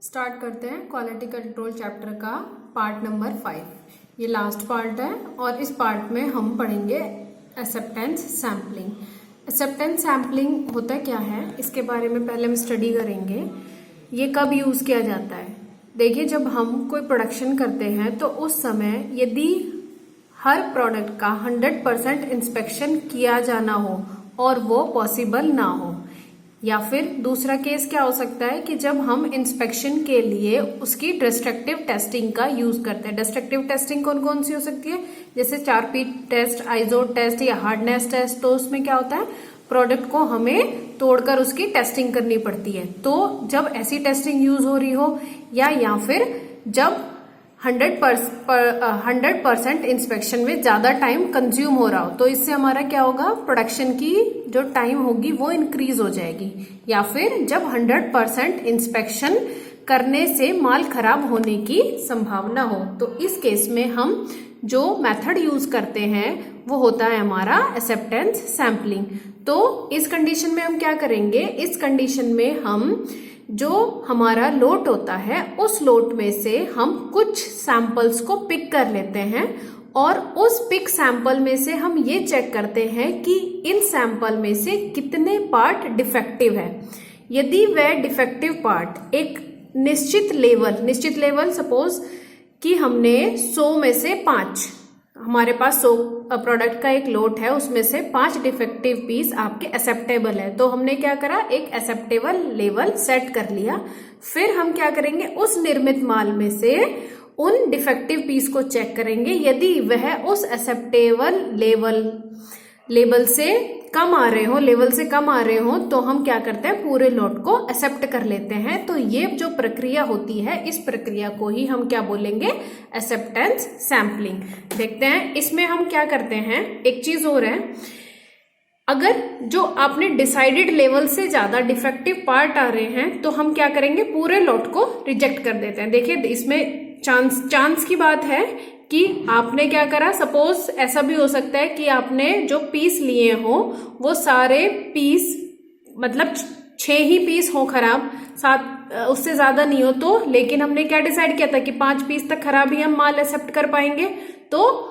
Start करते हैं quality control chapter का पार्ट नंबर 5। ये लास्ट पार्ट है और इस पार्ट में हम पढ़ेंगे एक्सेप्टेंस सैम्पलिंग। एक्सेप्टेंस सैम्पलिंग होता क्या है, इसके बारे में पहले हम स्टडी करेंगे। ये कब यूज़ किया जाता है? देखिए, जब हम कोई प्रोडक्शन करते हैं तो उस समय यदि हर प्रोडक्ट का 100% इंस्पेक्शन किया जाना हो और वो पॉसिबल ना हो, या फिर दूसरा केस क्या हो सकता है कि जब हम इंस्पेक्शन के लिए उसकी डिस्ट्रक्टिव टेस्टिंग का यूज करते हैं। डिस्ट्रक्टिव टेस्टिंग कौन कौन सी हो सकती है? जैसे 4P टेस्ट, आइजोड टेस्ट या हार्डनेस टेस्ट। तो उसमें क्या होता है, प्रोडक्ट को हमें तोड़कर उसकी टेस्टिंग करनी पड़ती है। तो जब ऐसी टेस्टिंग यूज हो रही हो या फिर जब 100% इंस्पेक्शन में ज्यादा टाइम कंज्यूम हो रहा हो, तो इससे हमारा क्या होगा, प्रोडक्शन की जो टाइम होगी वो इंक्रीज हो जाएगी। या फिर जब 100% इंस्पेक्शन करने से माल खराब होने की संभावना हो, तो इस केस में हम जो मेथड यूज करते हैं वो होता है हमारा एक्सेप्टेंस सैम्पलिंग। तो इस कंडीशन में हम क्या करेंगे, इस कंडीशन में हम जो हमारा लोट होता है उस लोट में से हम कुछ सैंपल्स को पिक कर लेते हैं और उस पिक सैंपल में से हम ये चेक करते हैं कि इन सैंपल में से कितने पार्ट डिफेक्टिव है। यदि वह डिफेक्टिव पार्ट एक निश्चित लेवल सपोज कि हमने 100 में से 5, हमारे पास 100 प्रोडक्ट का एक लोट है, उसमें से 5 डिफेक्टिव पीस आपके एक्सेप्टेबल है, तो हमने क्या करा, एक एक्सेप्टेबल लेवल सेट कर लिया। फिर हम क्या करेंगे, उस निर्मित माल में से उन डिफेक्टिव पीस को चेक करेंगे। यदि वह उस एक्सेप्टेबल लेवल से कम आ रहे हो तो हम क्या करते हैं, पूरे लॉट को एक्सेप्ट कर लेते हैं। तो ये जो प्रक्रिया होती है, इस प्रक्रिया को ही हम क्या बोलेंगे, एक्सेप्टेंस सैम्पलिंग। देखते हैं इसमें हम क्या करते हैं। एक चीज और है, अगर जो आपने डिसाइडेड लेवल से ज्यादा डिफेक्टिव पार्ट आ रहे हैं तो हम क्या करेंगे, पूरे लॉट को रिजेक्ट कर देते हैं। देखिए, इसमें चांस की बात है कि आपने क्या करा, सपोज ऐसा भी हो सकता है कि आपने जो पीस लिए हो वो सारे पीस, मतलब 6 ही पीस हो खराब, 7 उससे ज्यादा नहीं हो, तो लेकिन हमने क्या डिसाइड किया था कि 5 पीस तक खराब ही हम माल एक्सेप्ट कर पाएंगे। तो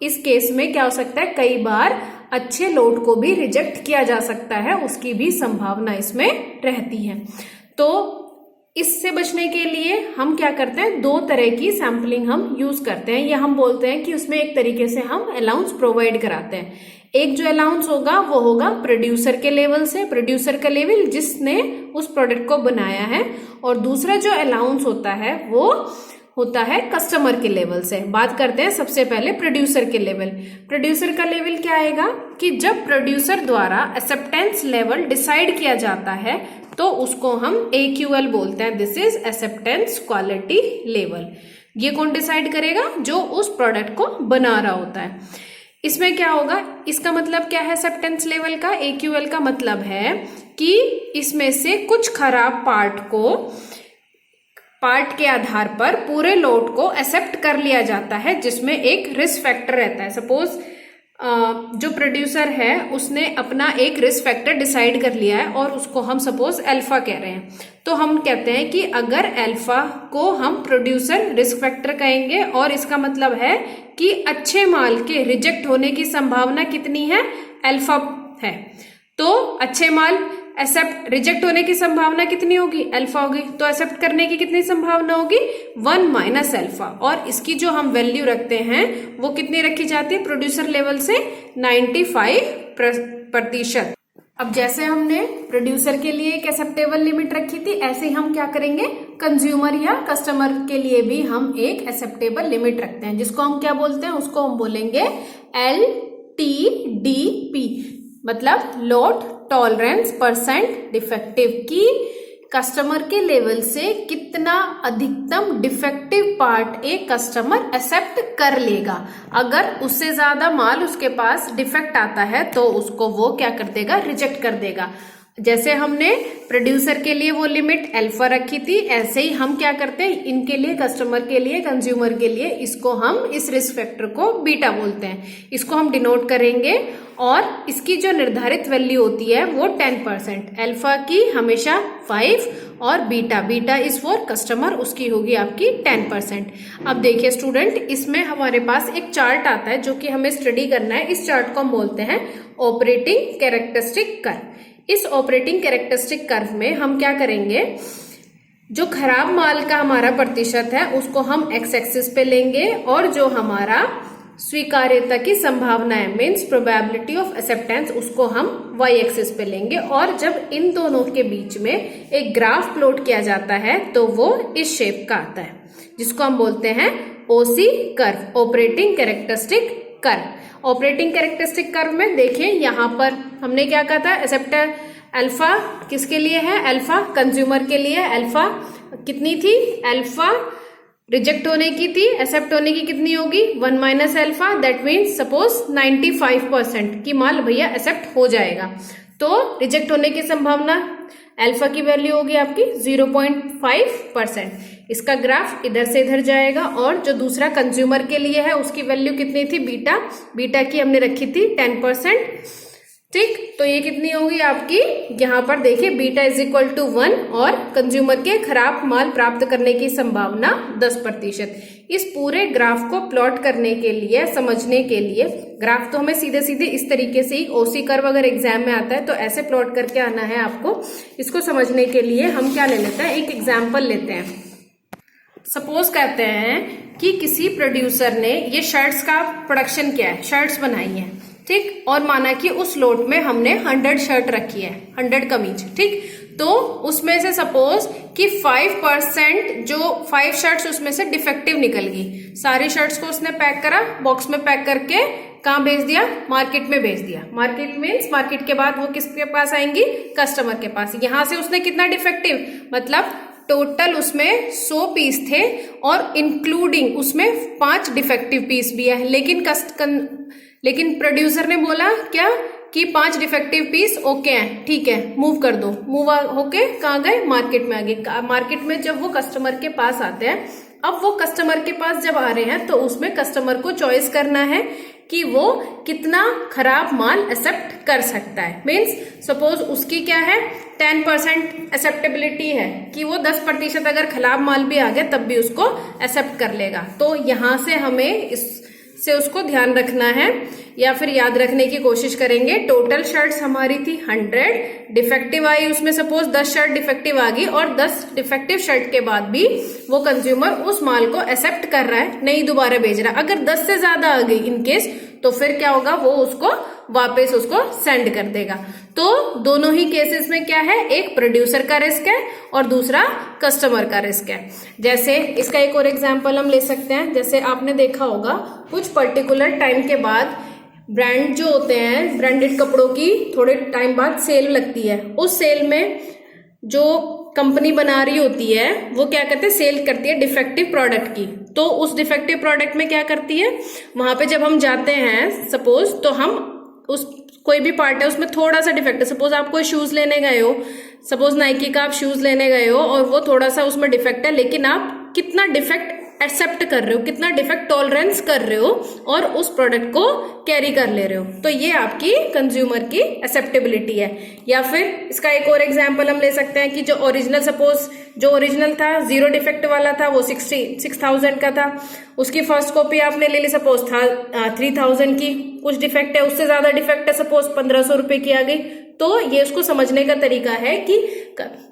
इस केस में क्या हो सकता है, कई बार अच्छे लोट को भी रिजेक्ट किया जा सकता है, उसकी भी संभावना इसमें रहती है। तो इससे बचने के लिए हम क्या करते हैं, 2 तरह की सैम्पलिंग हम यूज करते हैं, या हम बोलते हैं कि उसमें एक तरीके से हम अलाउंस प्रोवाइड कराते हैं। एक जो अलाउंस होगा वो होगा प्रोड्यूसर के लेवल से, प्रोड्यूसर का लेवल जिसने उस प्रोडक्ट को बनाया है, और दूसरा जो अलाउंस होता है वो होता है कस्टमर के लेवल से। बात करते हैं सबसे पहले प्रोड्यूसर के लेवल। प्रोड्यूसर का लेवल क्या आएगा कि जब प्रोड्यूसर द्वारा एक्सेप्टेंस लेवल डिसाइड किया जाता है तो उसको हम AQL बोलते हैं, this is acceptance quality level. ये कौन डिसाइड करेगा, जो उस प्रोडक्ट को बना रहा होता है। इसमें क्या होगा, इसका मतलब क्या है, एक्सेप्टेंस लेवल का, AQL का मतलब है कि इसमें से कुछ खराब पार्ट के आधार पर पूरे लोट को एक्सेप्ट कर लिया जाता है, जिसमें एक रिस्क फैक्टर रहता है। सपोज जो प्रोड्यूसर है उसने अपना एक रिस्क फैक्टर डिसाइड कर लिया है और उसको हम सपोज अल्फा कह रहे हैं, तो हम कहते हैं कि अगर अल्फा को हम प्रोड्यूसर रिस्क फैक्टर कहेंगे, और इसका मतलब है कि अच्छे माल के रिजेक्ट होने की संभावना कितनी है, अल्फा है। तो अच्छे माल रिजेक्ट होने की संभावना कितनी होगी, अल्फा होगी। तो एक्सेप्ट करने की कितनी संभावना होगी, 1 - अल्फा। और इसकी जो हम वैल्यू रखते हैं वो कितनी रखी जाती है, प्रोड्यूसर लेवल से 95%। अब जैसे हमने प्रोड्यूसर के लिए एक एक्सेप्टेबल लिमिट रखी थी, ऐसे ही हम क्या करेंगे, कंज्यूमर या कस्टमर के लिए भी हम एक एक्सेप्टेबल लिमिट रखते हैं, जिसको हम क्या बोलते हैं, उसको हम बोलेंगे LTDP, मतलब लोड टॉलरेंस परसेंट डिफेक्टिव, की कस्टमर के लेवल से कितना अधिकतम डिफेक्टिव पार्ट एक कस्टमर एक्सेप्ट कर लेगा। अगर उससे ज्यादा माल उसके पास डिफेक्ट आता है तो उसको वो क्या कर देगा, रिजेक्ट कर देगा। जैसे हमने प्रोड्यूसर के लिए वो लिमिट अल्फा रखी थी, ऐसे ही हम क्या करते हैं, इनके लिए, कस्टमर के लिए, कंज्यूमर के लिए, इसको हम, इस रिस्क फैक्टर को बीटा बोलते हैं। इसको हम डिनोट करेंगे और इसकी जो निर्धारित वैल्यू होती है वो 10%, अल्फा की हमेशा 5 और beta, beta is for customer, उसकी होगी आपकी 10%। अब देखिए स्टूडेंट, इसमें हमारे पास एक चार्ट आता है जो कि हमें स्टडी करना है। इस चार्ट को हम बोलते हैं ऑपरेटिंग कैरेक्टरिस्टिक कर्व। इस ऑपरेटिंग कैरेक्टरिस्टिक कर्व में हम क्या करेंगे, जो खराब माल का हमारा प्रतिशत है उसको हम एक्स एक्सिस पे लेंगे और जो हमारा स्वीकार्यता की संभावना है मीन्स प्रोबेबिलिटी ऑफ एक्सेप्टेंस, उसको हम वाई एक्सिस पे लेंगे। और जब इन दोनों के बीच में एक ग्राफ प्लॉट किया जाता है तो वो इस शेप का आता है, जिसको हम बोलते हैं OC curve, operating characteristic curve. Operating characteristic curve में देखिए यहाँ पर हमने क्या कहा था, एक्सेप्टर अल्फा किसके लिए है, अल्फा कंज्यूमर के लिए। अल्फा कितनी थी, अल्फा रिजेक्ट होने की थी, एक्सेप्ट होने की कितनी होगी 1 minus alpha, that means suppose 95% की माल भैया एक्सेप्ट हो जाएगा। तो रिजेक्ट होने की संभावना अल्फा की वैल्यू होगी आपकी 0.5%। इसका ग्राफ इधर से इधर जाएगा। और जो दूसरा कंज्यूमर के लिए है उसकी वैल्यू कितनी थी, बीटा, बीटा की हमने रखी थी 10%। ठीक, तो ये कितनी होगी आपकी, यहाँ पर देखिए बीटा इज इक्वल टू 1 और कंज्यूमर के खराब माल प्राप्त करने की संभावना 10%। इस पूरे ग्राफ को प्लॉट करने के लिए, समझने के लिए, ग्राफ तो हमें सीधे सीधे इस तरीके से ही ओसी कर्व अगर एग्जाम में आता है तो ऐसे प्लॉट करके आना है आपको। इसको समझने के लिए हम क्या ले लेते हैं, एक एग्जाम्पल लेते हैं। सपोज कहते हैं कि किसी प्रोड्यूसर ने ये शर्ट्स का प्रोडक्शन किया है, शर्ट्स बनाई है, ठीक, और माना कि उस लोट में हमने 100 शर्ट रखी है, 100 कमीज, ठीक। तो उसमें से सपोज कि 5% जो 5 शर्ट्स उसमें से डिफेक्टिव निकल गई। सारी शर्ट्स को उसने पैक करा, बॉक्स में पैक करके कहाँ भेज दिया, मार्केट में भेज दिया। मार्केट मीन्स मार्केट के बाद वो किसके पास आएंगी, कस्टमर के पास। यहां से उसने कितना डिफेक्टिव, मतलब टोटल उसमें 100 पीस थे और इंक्लूडिंग उसमें 5 डिफेक्टिव पीस भी है। लेकिन प्रोड्यूसर ने बोला क्या कि 5 डिफेक्टिव पीस ओके हैं, ठीक है, मूव कर दो। मूव होके कहाँ गए, मार्केट में आ गए। मार्केट में जब वो कस्टमर के पास आते हैं, अब वो कस्टमर के पास जब आ रहे हैं तो उसमें कस्टमर को चॉइस करना है कि वो कितना खराब माल एक्सेप्ट कर सकता है। मीन्स सपोज उसकी क्या है 10% एक्सेप्टेबिलिटी है कि वो 10% अगर खराब माल भी आ गया तब भी उसको एक्सेप्ट कर लेगा। तो यहां से हमें इससे उसको ध्यान रखना है या फिर याद रखने की कोशिश करेंगे। टोटल शर्ट्स हमारी थी 100, डिफेक्टिव आई उसमें सपोज 10 शर्ट डिफेक्टिव आ गई और 10 डिफेक्टिव शर्ट के बाद भी वो कंज्यूमर उस माल को एक्सेप्ट कर रहा है, नहीं दोबारा भेज रहा। अगर 10 से ज्यादा आ गई इनकेस तो फिर क्या होगा, वो उसको वापस उसको सेंड कर देगा। तो दोनों ही केसेस में क्या है, एक प्रोड्यूसर का रिस्क है और दूसरा कस्टमर का रिस्क है। जैसे इसका एक और एग्जांपल हम ले सकते हैं। जैसे आपने देखा होगा कुछ पर्टिकुलर टाइम के बाद ब्रांड जो होते हैं, ब्रांडेड कपड़ों की थोड़े टाइम बाद सेल लगती है। उस सेल में जो कंपनी बना रही होती है वो क्या करते हैं, सेल करती है डिफेक्टिव प्रोडक्ट की। तो उस डिफेक्टिव प्रोडक्ट में क्या करती है, वहां पे जब हम जाते हैं सपोज, तो हम उस कोई भी पार्ट है उसमें थोड़ा सा डिफेक्ट है। सपोज आप कोई शूज लेने गए हो, सपोज नाइकी का आप शूज लेने गए हो और वो थोड़ा सा उसमें डिफेक्ट है, लेकिन आप कितना डिफेक्ट एक्सेप्ट कर रहे हो, कितना डिफेक्ट टॉलरेंस कर रहे हो और उस प्रोडक्ट को कैरी कर ले रहे हो, तो ये आपकी कंज्यूमर की एक्सेप्टेबिलिटी है। या फिर इसका एक और एग्जांपल हम ले सकते हैं कि जो ओरिजिनल, सपोज जो ओरिजिनल था 0 डिफेक्ट वाला था, वो 6,000 का था, उसकी फर्स्ट कॉपी आपने ले ली, सपोज था 3,000 की, कुछ डिफेक्ट है, उससे ज्यादा डिफेक्ट है, सपोज 1,500 रुपए की आ गई। तो ये उसको समझने का तरीका है कि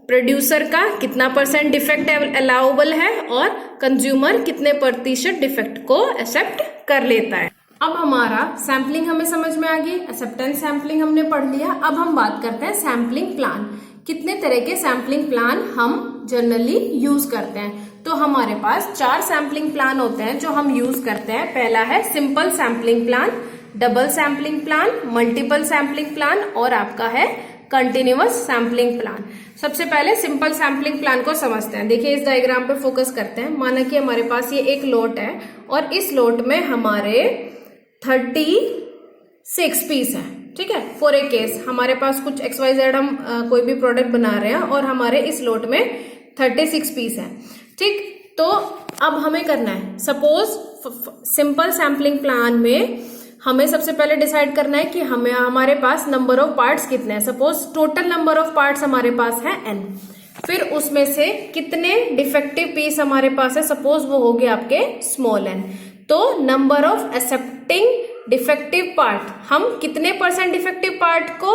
प्रोड्यूसर का कितना % डिफेक्ट अलाउबल है और कंज्यूमर कितने % डिफेक्ट को एक्सेप्ट कर लेता है। अब हमारा सैम्पलिंग हमें समझ में आ गई, एक्सेप्टेंस सैम्पलिंग हमने पढ़ लिया। अब हम बात करते हैं सैम्पलिंग प्लान। कितने तरह के सैम्पलिंग प्लान हम जनरली यूज करते हैं। तो हमारे पास 4 सैम्पलिंग प्लान होते हैं जो हम यूज करते हैं। पहला है simple sampling plan, double sampling plan, multiple sampling plan और आपका है कंटिन्यूअस सैम्पलिंग प्लान। सबसे पहले सिंपल सैम्पलिंग प्लान को समझते हैं। देखिए इस डायग्राम पे फोकस करते हैं। माना कि हमारे पास ये एक लोट है और इस लोट में हमारे 36 पीस है, ठीक है। फॉर ए केस हमारे पास कुछ XYZ हम कोई भी प्रोडक्ट बना रहे हैं और हमारे इस लोट में 36 पीस है, ठीक। तो अब हमें करना है, सपोज सिंपल सैम्पलिंग प्लान में हमें सबसे पहले डिसाइड करना है कि हमारे पास नंबर ऑफ पार्ट्स कितने हैं। Suppose total number of parts हमारे पास है n, फिर उसमें से कितने डिफेक्टिव पीस हमारे पास है, सपोज वो हो गए आपके स्मॉल n, तो number of accepting defective part, हम कितने परसेंट डिफेक्टिव पार्ट को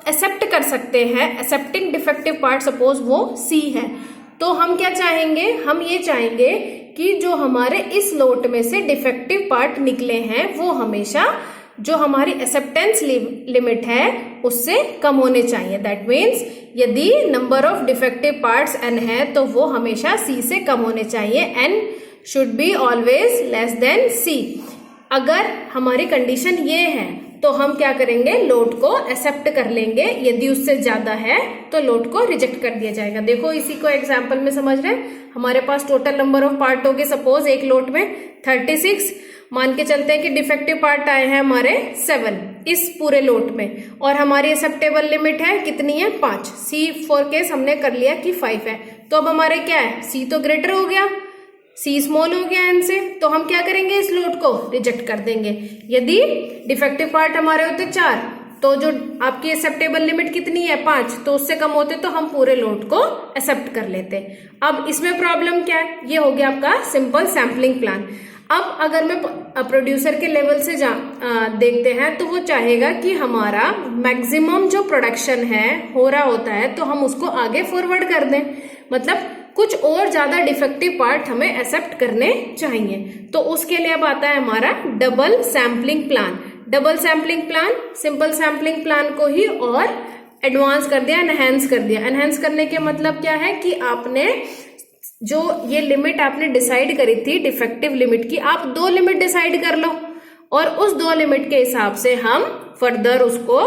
एक्सेप्ट कर सकते हैं, एक्सेप्टिंग डिफेक्टिव पार्ट सपोज वो C है, तो हम क्या चाहेंगे, हम ये चाहेंगे कि जो हमारे इस लोट में से डिफेक्टिव पार्ट निकले हैं वो हमेशा जो हमारी एक्सेप्टेंस लिमिट है उससे कम होने चाहिए। दैट मीन्स यदि number of defective parts n है तो वो हमेशा C से कम होने चाहिए, n should be always less than C। अगर हमारी कंडीशन ये है तो हम क्या करेंगे, लोट को एक्सेप्ट कर लेंगे, यदि उससे ज्यादा है तो लोट को रिजेक्ट कर दिया जाएगा। देखो इसी को एग्जांपल में समझ रहे हैं, हमारे पास टोटल नंबर ऑफ पार्ट हो गए सपोज एक लोट में 36, मान के चलते हैं कि डिफेक्टिव पार्ट आए हैं हमारे 7 इस पूरे लोट में, और हमारी एक्सेप्टेबल लिमिट है कितनी है 5, C फॉर केस हमने कर लिया कि 5 है, तो अब हमारे क्या है, C तो ग्रेटर हो गया, C स्मॉल हो गया n से, तो हम क्या करेंगे, इस लोट को रिजेक्ट कर देंगे। यदि डिफेक्टिव पार्ट हमारे होते 4 तो जो आपकी एक्सेप्टेबल लिमिट कितनी है 5, तो उससे कम होते तो हम पूरे लोट को एक्सेप्ट कर लेते। अब इसमें प्रॉब्लम क्या है, ये हो गया आपका सिंपल सैम्पलिंग प्लान। अब अगर मैं प्रोड्यूसर के लेवल से देखते हैं तो वो चाहेगा कि हमारा मैक्सिमम जो प्रोडक्शन है हो रहा होता है तो हम उसको आगे फॉरवर्ड कर दें, मतलब कुछ और ज्यादा डिफेक्टिव पार्ट हमें एक्सेप्ट करने चाहिए। तो उसके लिए अब आता है हमारा double sampling plan. Double sampling plan simple sampling plan को ही और एडवांस कर दिया, एनहेंस कर दिया। एनहेंस करने के मतलब क्या है कि आपने जो ये लिमिट आपने डिसाइड करी थी डिफेक्टिव लिमिट की, आप 2 लिमिट डिसाइड कर लो और उस 2 लिमिट के हिसाब से हम फर्दर उसको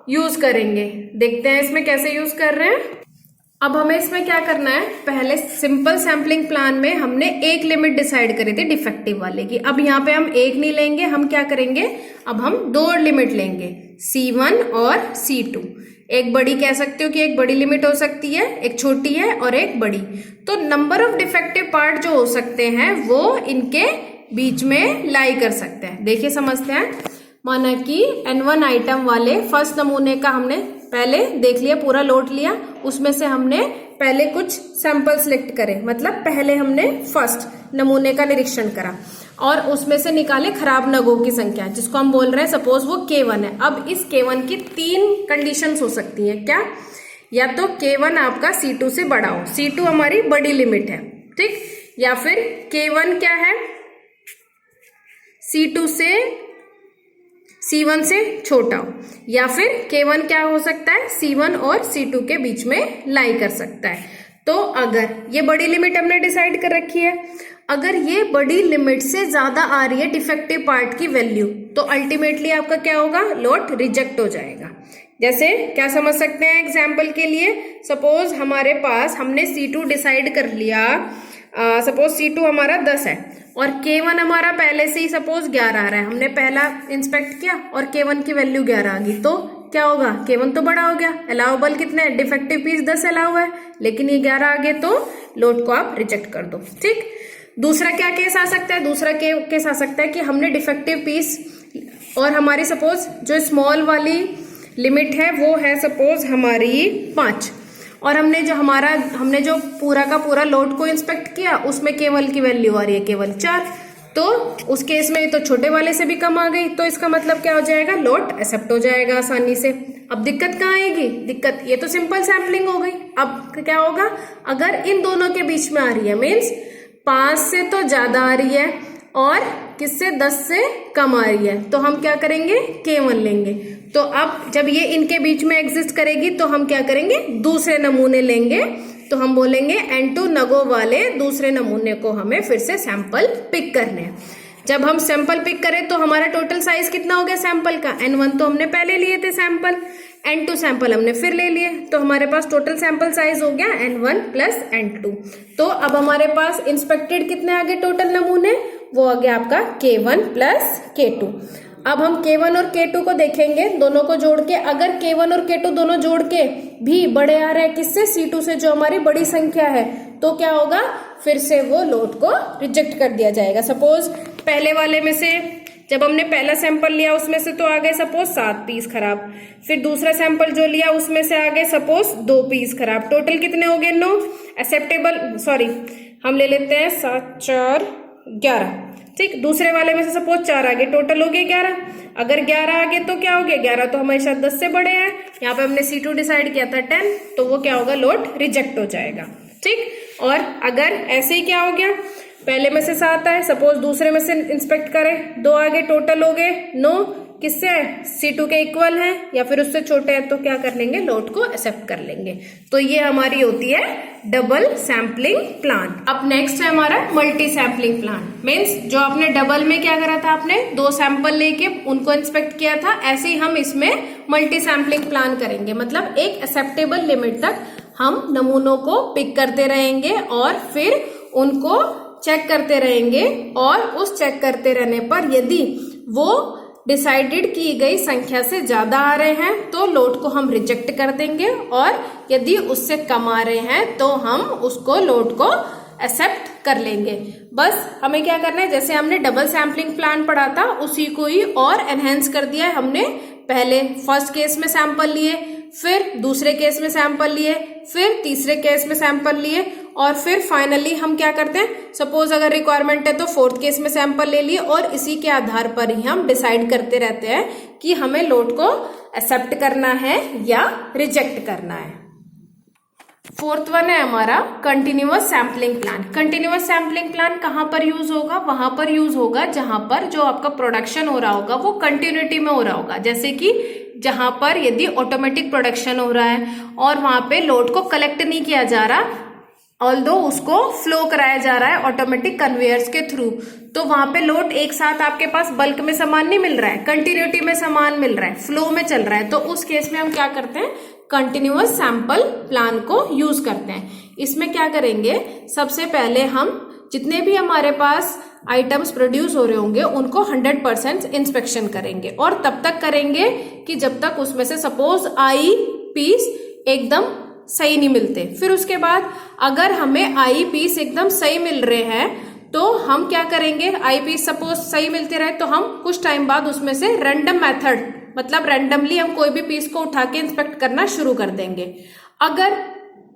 यूज करेंगे। देखते हैं इसमें कैसे यूज कर रहे हैं। अब हमें इसमें क्या करना है, पहले सिंपल सैम्पलिंग प्लान में हमने एक लिमिट डिसाइड करी थी डिफेक्टिव वाले की, अब यहाँ पे हम एक नहीं लेंगे, हम क्या करेंगे, अब हम 2 लिमिट लेंगे, C1 और C2। एक बड़ी कह सकते हो कि एक बड़ी लिमिट हो सकती है, एक छोटी है और एक बड़ी। तो नंबर ऑफ डिफेक्टिव पार्ट जो हो सकते हैं वो इनके बीच में लाई कर सकते हैं। देखिए समझते हैं, माना कि N1 आइटम वाले फर्स्ट नमूने का हमने पहले देख लिया, पूरा लोट लिया, उसमें से हमने पहले कुछ सैंपल सिलेक्ट करे, मतलब पहले हमने फर्स्ट नमूने का निरीक्षण करा और उसमें से निकाले खराब नगों की संख्या, जिसको हम बोल रहे हैं सपोज वो K1 है। अब इस K1 की 3 कंडीशंस हो सकती है, क्या, या तो K1 आपका C2 से बड़ा हो, C2 हमारी बड़ी लिमिट है, ठीक, या फिर K1 क्या है, C2 से C1 से छोटा हो, या फिर K1 क्या हो सकता है, C1 और C2 के बीच में लाई कर सकता है। तो अगर ये बड़ी लिमिट हमने डिसाइड कर रखी है, अगर ये बड़ी लिमिट से ज्यादा आ रही है डिफेक्टिव पार्ट की वैल्यू, तो अल्टीमेटली आपका क्या होगा, लोट रिजेक्ट हो जाएगा। जैसे क्या समझ सकते हैं, एग्जाम्पल के लिए सपोज हमारे पास हमने C2 डिसाइड कर लिया, सपोज C2 हमारा 10 है और K1 हमारा पहले से ही सपोज 11 आ रहा है, हमने पहला इंस्पेक्ट किया और K1 की वैल्यू 11 आ गई, तो क्या होगा, K1 तो बड़ा हो गया, अलाउबल कितने, डिफेक्टिव पीस 10 अलाउ है, लेकिन ये 11 आ गए तो लोट को आप रिजेक्ट कर दो, ठीक। दूसरा क्या केस आ सकता है, दूसरा केस आ सकता है कि हमने डिफेक्टिव पीस और हमारी सपोज जो स्मॉल वाली लिमिट है वो है सपोज हमारी 5, और हमने जो पूरा का पूरा लोट को इंस्पेक्ट किया, उसमें केवल की वैल्यू आ रही है केवल 4, तो उस केस में तो छोटे वाले से भी कम आ गई, तो इसका मतलब क्या हो जाएगा, लोट एक्सेप्ट हो जाएगा आसानी से। अब दिक्कत कहाँ आएगी, दिक्कत ये तो सिंपल सैम्पलिंग हो गई। अब क्या होगा, अगर इन दोनों के बीच में आ रही है, मीन्स 5 से तो ज्यादा आ रही है और किससे 10 से कम आ रही है, तो हम क्या करेंगे, K1 लेंगे। तो अब जब ये इनके बीच में एग्जिस्ट करेगी तो हम क्या करेंगे, दूसरे नमूने लेंगे, तो हम बोलेंगे N2 नगों वाले दूसरे नमूने को हमें फिर से सैंपल पिक करने हैं। जब हम सैंपल पिक करें तो हमारा टोटल साइज कितना हो गया सैंपल का, N1 तो हमने पहले लिए थे सैंपल, N2 सैंपल हमने फिर ले लिए, तो हमारे पास टोटल सैंपल साइज हो गया N1 प्लस N2। तो अब हमारे पास इंस्पेक्टेड कितने आ गए टोटल नमूने, वो आ गया आपका K1 प्लस K2। अब हम K1 और K2 को देखेंगे, दोनों को जोड़ के, अगर K1 और K2 दोनों जोड़ के भी बड़े आ रहे हैं किससे, C2 से, जो हमारी बड़ी संख्या है, तो क्या होगा, फिर से वो लोट को रिजेक्ट कर दिया जाएगा। सपोज पहले वाले में से जब हमने पहला सैंपल लिया उसमें से तो आ गए सपोज 7 पीस खराब, फिर दूसरा सैंपल जो लिया उसमें से आ गए सपोज 2 पीस खराब, टोटल कितने हो गए? 9 एक्सेप्टेबल, सॉरी हम ले लेते हैं 7 4 11, ठीक। दूसरे वाले में से सपोज 4 आ गए, टोटल हो गए 11। अगर 11 आ गए तो क्या हो गया? 11 तो हमेशा 10 से बड़े हैं, यहाँ पे हमने C2 डिसाइड किया था 10, तो वो क्या होगा? लोड रिजेक्ट हो जाएगा, ठीक। और अगर ऐसे ही क्या हो गया, पहले में से 7 आए, सपोज दूसरे में से इंस्पेक्ट करें 2 आ गए, टोटल हो गए 9, किससे है? C2 के इक्वल है या फिर उससे छोटे हैं, तो क्या कर लेंगे? लोड को एक्सेप्ट कर लेंगे। तो ये हमारी होती है डबल सैम्पलिंग प्लान। अब नेक्स्ट है हमारा मल्टी सैम्पलिंग प्लान। मीन्स जो आपने डबल में क्या करा था, आपने 2 सैंपल लेके उनको इंस्पेक्ट किया था, ऐसे ही हम इसमें मल्टी सैम्पलिंग प्लान करेंगे। मतलब एक एक्सेप्टेबल लिमिट तक हम नमूनों को पिक करते रहेंगे और फिर उनको चेक करते रहेंगे, और उस चेक करते रहने पर यदि वो डिसाइडेड की गई संख्या से ज्यादा आ रहे हैं तो लोड को हम रिजेक्ट कर देंगे, और यदि उससे कम आ रहे हैं तो हम उसको लोड को एक्सेप्ट कर लेंगे। बस हमें क्या करना है, जैसे हमने डबल सैम्पलिंग प्लान पढ़ा था उसी को ही और एनहेंस कर दिया है हमने। पहले फर्स्ट केस में सैंपल लिए, फिर दूसरे केस में सैंपल लिए, फिर तीसरे केस में सैंपल लिए, और फिर फाइनली हम क्या करते हैं, सपोज अगर रिक्वायरमेंट है तो फोर्थ केस में सैंपल ले लिए, और इसी के आधार पर ही हम डिसाइड करते रहते हैं कि हमें लोड को एक्सेप्ट करना है या रिजेक्ट करना है। फोर्थ वन है हमारा continuous sampling plan. Continuous sampling plan कहाँ पर यूज होगा? वहां पर यूज होगा जहां पर जो आपका प्रोडक्शन हो रहा होगा वो कंटिन्यूटी में हो रहा होगा। जैसे कि जहां पर यदि ऑटोमेटिक प्रोडक्शन हो रहा है और वहां पे लोड को कलेक्ट नहीं किया जा रहा, ऑल्दो उसको फ्लो कराया जा रहा है ऑटोमेटिक कन्वेयर्स के थ्रू, तो वहां पे लोड एक साथ आपके पास बल्क में सामान नहीं मिल रहा है, कंटिन्यूटी में सामान मिल रहा है, फ्लो में चल रहा है, तो उस केस में हम क्या करते हैं, कंटिन्यूअस सैंपल प्लान को यूज करते हैं। इसमें क्या करेंगे, सबसे पहले हम जितने भी हमारे पास आइटम्स प्रोड्यूस हो रहे होंगे उनको 100% इंस्पेक्शन करेंगे, और तब तक करेंगे कि जब तक उसमें से सपोज आई पीस एकदम सही नहीं मिलते। फिर उसके बाद अगर हमें आई पीस एकदम सही मिल रहे हैं तो हम क्या करेंगे, आई पीस सपोज सही मिलते रहे तो हम कुछ टाइम बाद उसमें से रैंडम मेथड, मतलब रैंडमली हम कोई भी पीस को उठा के इंस्पेक्ट करना शुरू कर देंगे। अगर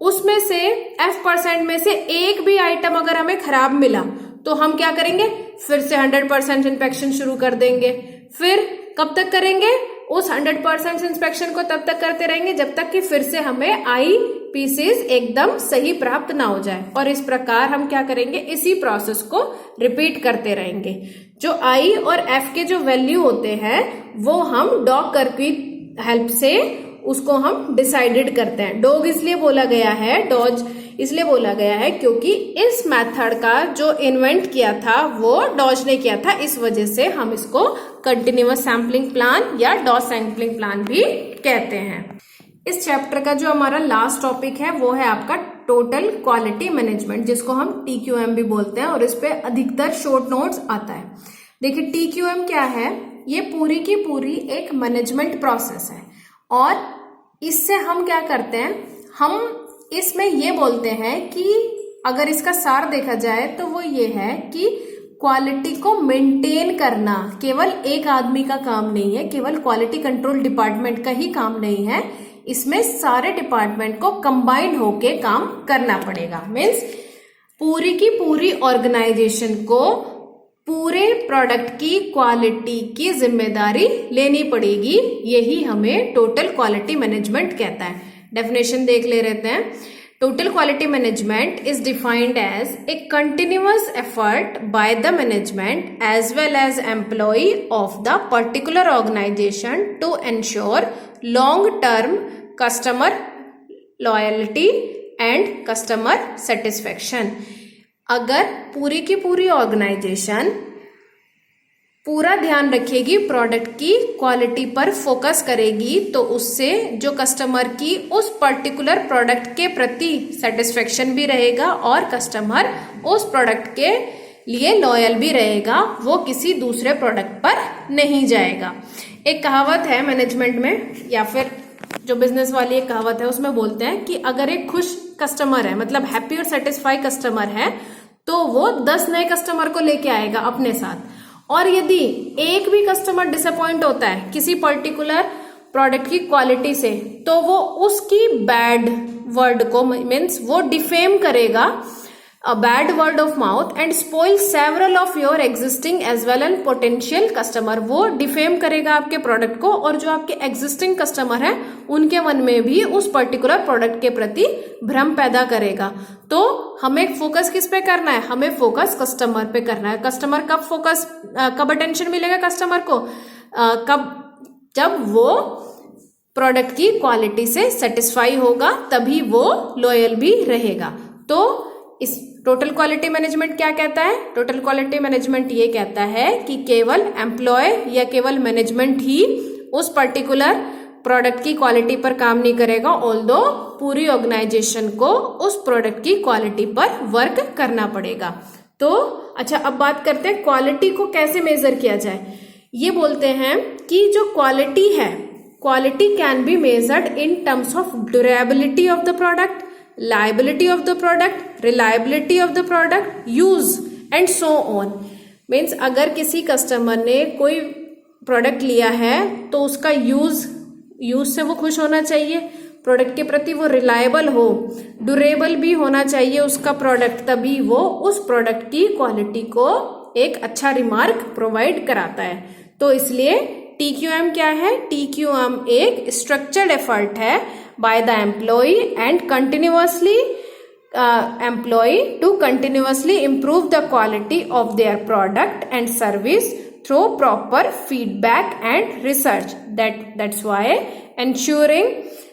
उसमें से F% में से एक भी आइटम अगर हमें खराब मिला तो हम क्या करेंगे, फिर से 100% इंस्पेक्शन शुरू कर देंगे। फिर कब तक करेंगे, उस 100% इंस्पेक्शन को तब तक करते रहेंगे जब तक कि फिर से हमें आई पीसेस एकदम सही प्राप्त ना हो जाए, और इस प्रकार हम क्या करेंगे, इसी प्रोसेस को रिपीट करते रहेंगे। जो आई और एफ के जो वैल्यू होते हैं वो हम डॉग कर्व की हेल्प से उसको हम डिसाइडेड करते हैं। डॉग इसलिए बोला गया है, डॉज इसलिए बोला गया है क्योंकि इस मेथड का जो इन्वेंट किया था वो डॉज ने किया था, इस वजह से हम इसको कंटिन्यूअस सैम्पलिंग प्लान या डॉज सैम्पलिंग प्लान भी कहते हैं। इस चैप्टर का जो हमारा लास्ट टॉपिक है वो है आपका टोटल क्वालिटी मैनेजमेंट, जिसको हम TQM भी बोलते हैं, और इस पे अधिकतर शॉर्ट नोट्स आता है। देखिए TQM क्या है, ये पूरी की पूरी एक मैनेजमेंट प्रोसेस है, और इससे हम क्या करते हैं, हम इसमें ये बोलते हैं कि अगर इसका सार देखा जाए तो वो ये है कि क्वालिटी को मेंटेन करना केवल एक आदमी का काम नहीं है, केवल क्वालिटी कंट्रोल डिपार्टमेंट का ही काम नहीं है, इसमें सारे डिपार्टमेंट को कंबाइंड होके काम करना पड़ेगा। मीन्स पूरी की पूरी ऑर्गेनाइजेशन को पूरे प्रोडक्ट की क्वालिटी की जिम्मेदारी लेनी पड़ेगी, यही हमें टोटल क्वालिटी मैनेजमेंट कहता है। डेफिनेशन देख ले रहते हैं। Total quality management is defined as a continuous effort by the management as well as employ of the particular organisation to ensure long term customer loyalty and customer satisfaction. अगर पूरी की पूरी ऑर्गेनाइजेशन पूरा ध्यान रखेगी, प्रोडक्ट की quality पर focus करेगी, तो उससे जो कस्टमर की उस पर्टिकुलर प्रोडक्ट के प्रति सेटिस्फेक्शन भी रहेगा और कस्टमर उस प्रोडक्ट के लिए लॉयल भी रहेगा, वो किसी दूसरे प्रोडक्ट पर नहीं जाएगा। एक कहावत है मैनेजमेंट में, या फिर जो बिजनेस वाली एक कहावत है उसमें बोलते हैं कि अगर एक खुश कस्टमर है, मतलब हैप्पी और सेटिस्फाई कस्टमर है, तो वो 10 नए कस्टमर को लेके आएगा अपने साथ, और यदि एक भी कस्टमर डिसअपॉइंट होता है किसी पर्टिकुलर प्रोडक्ट की क्वालिटी से, तो वो उसकी बैड वर्ड को मीन्स वो डिफेम करेगा, a bad word of mouth and spoil several of your existing as well as potential customer। वो डिफेम करेगा आपके प्रोडक्ट को और जो आपके एग्जिस्टिंग कस्टमर है उनके मन में भी उस पर्टिकुलर प्रोडक्ट के प्रति भ्रम पैदा करेगा। तो हमें फोकस किस पे करना है? हमें फोकस कस्टमर पे करना है। कस्टमर कब फोकस कब अटेंशन मिलेगा कस्टमर को? जब वो प्रोडक्ट की क्वालिटी से सेटिस्फाई होगा, तभी वो लॉयल भी रहेगा। तो इस टोटल क्वालिटी मैनेजमेंट क्या कहता है? टोटल क्वालिटी मैनेजमेंट ये कहता है कि केवल एम्प्लॉय या केवल मैनेजमेंट ही उस पर्टिकुलर प्रोडक्ट की क्वालिटी पर काम नहीं करेगा, ऑल्दो पूरी ऑर्गेनाइजेशन को उस प्रोडक्ट की क्वालिटी पर वर्क करना पड़ेगा। तो अच्छा, अब बात करते हैं क्वालिटी को कैसे मेजर किया जाए। ये बोलते हैं कि जो क्वालिटी है, quality can be measured in terms of durability of the product, liability of the product, reliability of the product, use and so on। Means अगर किसी कस्टमर ने कोई प्रोडक्ट लिया है तो उसका यूज से वो खुश होना चाहिए, प्रोडक्ट के प्रति वो रिलायबल हो, ड्यूरेबल भी होना चाहिए उसका प्रोडक्ट, तभी वो उस प्रोडक्ट की क्वालिटी को एक अच्छा रिमार्क प्रोवाइड कराता है। तो इसलिए TQM क्या है? TQM एक स्ट्रक्चर्ड एफर्ट है by the employee and continuously employee to continuously improve the quality of their product and service through proper feedback and research। That's why ensuring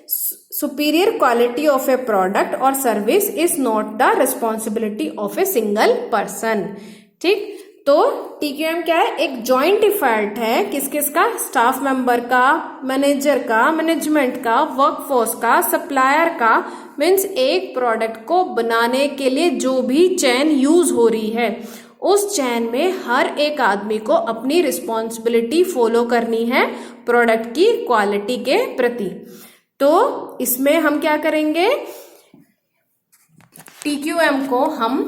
superior quality of a product or service is not the responsibility of a single person। ठीक, तो TQM क्या है? एक joint effort है किस किस का? Staff member का, मैनेजर का, मैनेजमेंट का, वर्कफोर्स का, सप्लायर का। मीन्स एक प्रोडक्ट को बनाने के लिए जो भी चेन यूज हो रही है, उस चेन में हर एक आदमी को अपनी रिस्पॉन्सिबिलिटी फॉलो करनी है प्रोडक्ट की क्वालिटी के प्रति। तो इसमें हम क्या करेंगे? TQM को हम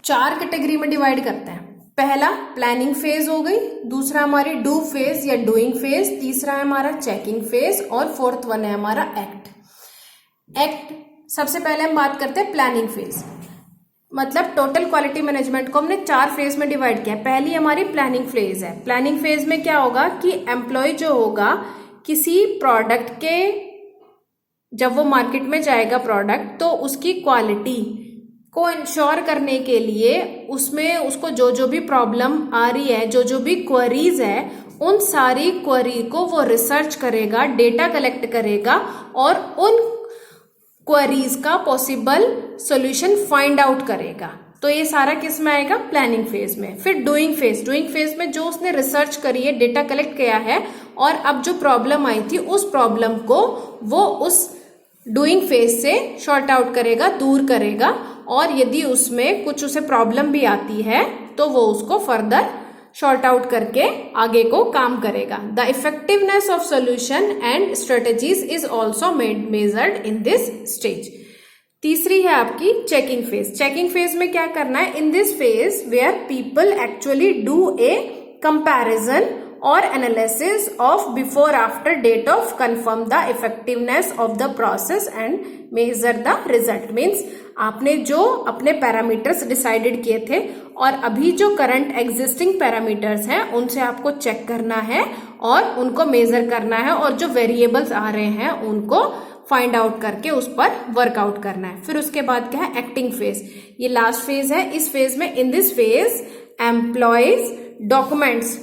4 कैटेगरी में डिवाइड करते हैं। पहला प्लानिंग फेज हो गई, दूसरा हमारी डू फेज या डूइंग फेज, तीसरा है हमारा चेकिंग फेज और फोर्थ वन है हमारा एक्ट। सबसे पहले हम बात करते हैं प्लानिंग फेज। मतलब टोटल क्वालिटी मैनेजमेंट को हमने 4 फेज में डिवाइड किया। पहली हमारी प्लानिंग फेज है। प्लानिंग फेज में क्या होगा कि एम्प्लॉय जो होगा किसी प्रोडक्ट के, जब वो मार्केट में जाएगा प्रोडक्ट, तो उसकी क्वालिटी को इंश्योर करने के लिए उसमें उसको जो जो भी प्रॉब्लम आ रही है, जो जो भी क्वेरीज है, उन सारी क्वेरी को वो रिसर्च करेगा, डेटा कलेक्ट करेगा और उन क्वेरीज का पॉसिबल सॉल्यूशन फाइंड आउट करेगा। तो ये सारा किस में आएगा? प्लानिंग फेज में। फिर डूइंग फेज में जो उसने रिसर्च करी है, डेटा कलेक्ट किया है और अब जो प्रॉब्लम आई थी उस प्रॉब्लम को वो उस डूइंग फेज से शॉर्ट आउट करेगा, दूर करेगा, और यदि उसमें कुछ उसे प्रॉब्लम भी आती है तो वो उसको फर्दर शॉर्ट आउट करके आगे को काम करेगा। The effectiveness of solution and strategies is also measured in this stage. तीसरी है आपकी चेकिंग फेज। चेकिंग फेज में क्या करना है? In this phase where people actually do a comparison or analysis of before after date of confirm the effectiveness of the process and measure the result। Means आपने जो अपने parameters decided किए थे और अभी जो करंट एग्जिस्टिंग पैरामीटर्स हैं उनसे आपको चेक करना है और उनको मेजर करना है, और जो वेरिएबल्स आ रहे हैं उनको फाइंड आउट करके उस पर वर्कआउट करना है। फिर उसके बाद क्या है? Acting phase. ये लास्ट फेज है। इस फेज में, इन this phase employees documents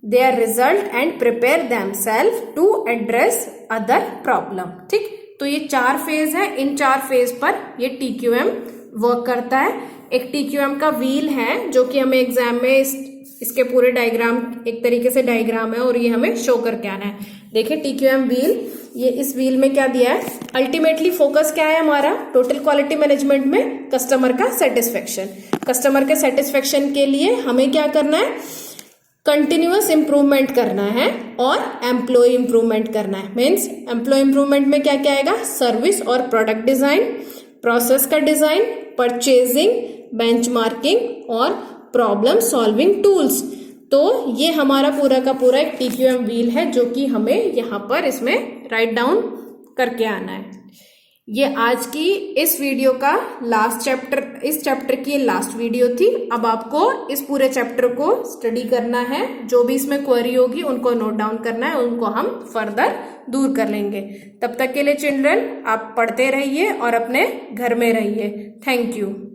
their result and prepare themselves to address other problem। ठीक, तो ये 4 फेज है। इन 4 फेज पर ये TQM वर्क करता है। एक TQM का व्हील है जो कि हमें एग्जाम में इसके पूरे डायग्राम, एक तरीके से डायग्राम है और ये हमें शो करके आना है। देखिए TQM व्हील, ये इस व्हील में क्या दिया है? अल्टीमेटली फोकस क्या है हमारा टोटल क्वालिटी मैनेजमेंट में? कस्टमर का सेटिस्फेक्शन। कस्टमर के सेटिस्फेक्शन के लिए हमें क्या करना है? कंटिन्यूअस इंप्रूवमेंट करना है और एम्प्लॉय इंप्रूवमेंट करना है। मीन्स एम्प्लॉय इंप्रूवमेंट में क्या क्या आएगा? सर्विस और प्रोडक्ट डिजाइन, प्रोसेस का डिजाइन, परचेजिंग, बेंचमार्किंग और प्रॉब्लम सॉल्विंग टूल्स। तो ये हमारा पूरा का पूरा एक TQM व्हील है जो कि हमें यहाँ पर इसमें राइट डाउन करके आना है। ये आज की इस वीडियो का लास्ट चैप्टर, इस चैप्टर की लास्ट वीडियो थी। अब आपको इस पूरे चैप्टर को स्टडी करना है, जो भी इसमें क्वेरी होगी उनको नोट डाउन करना है, उनको हम फर्दर दूर कर लेंगे। तब तक के लिए चिल्ड्रन आप पढ़ते रहिए और अपने घर में रहिए। Thank you.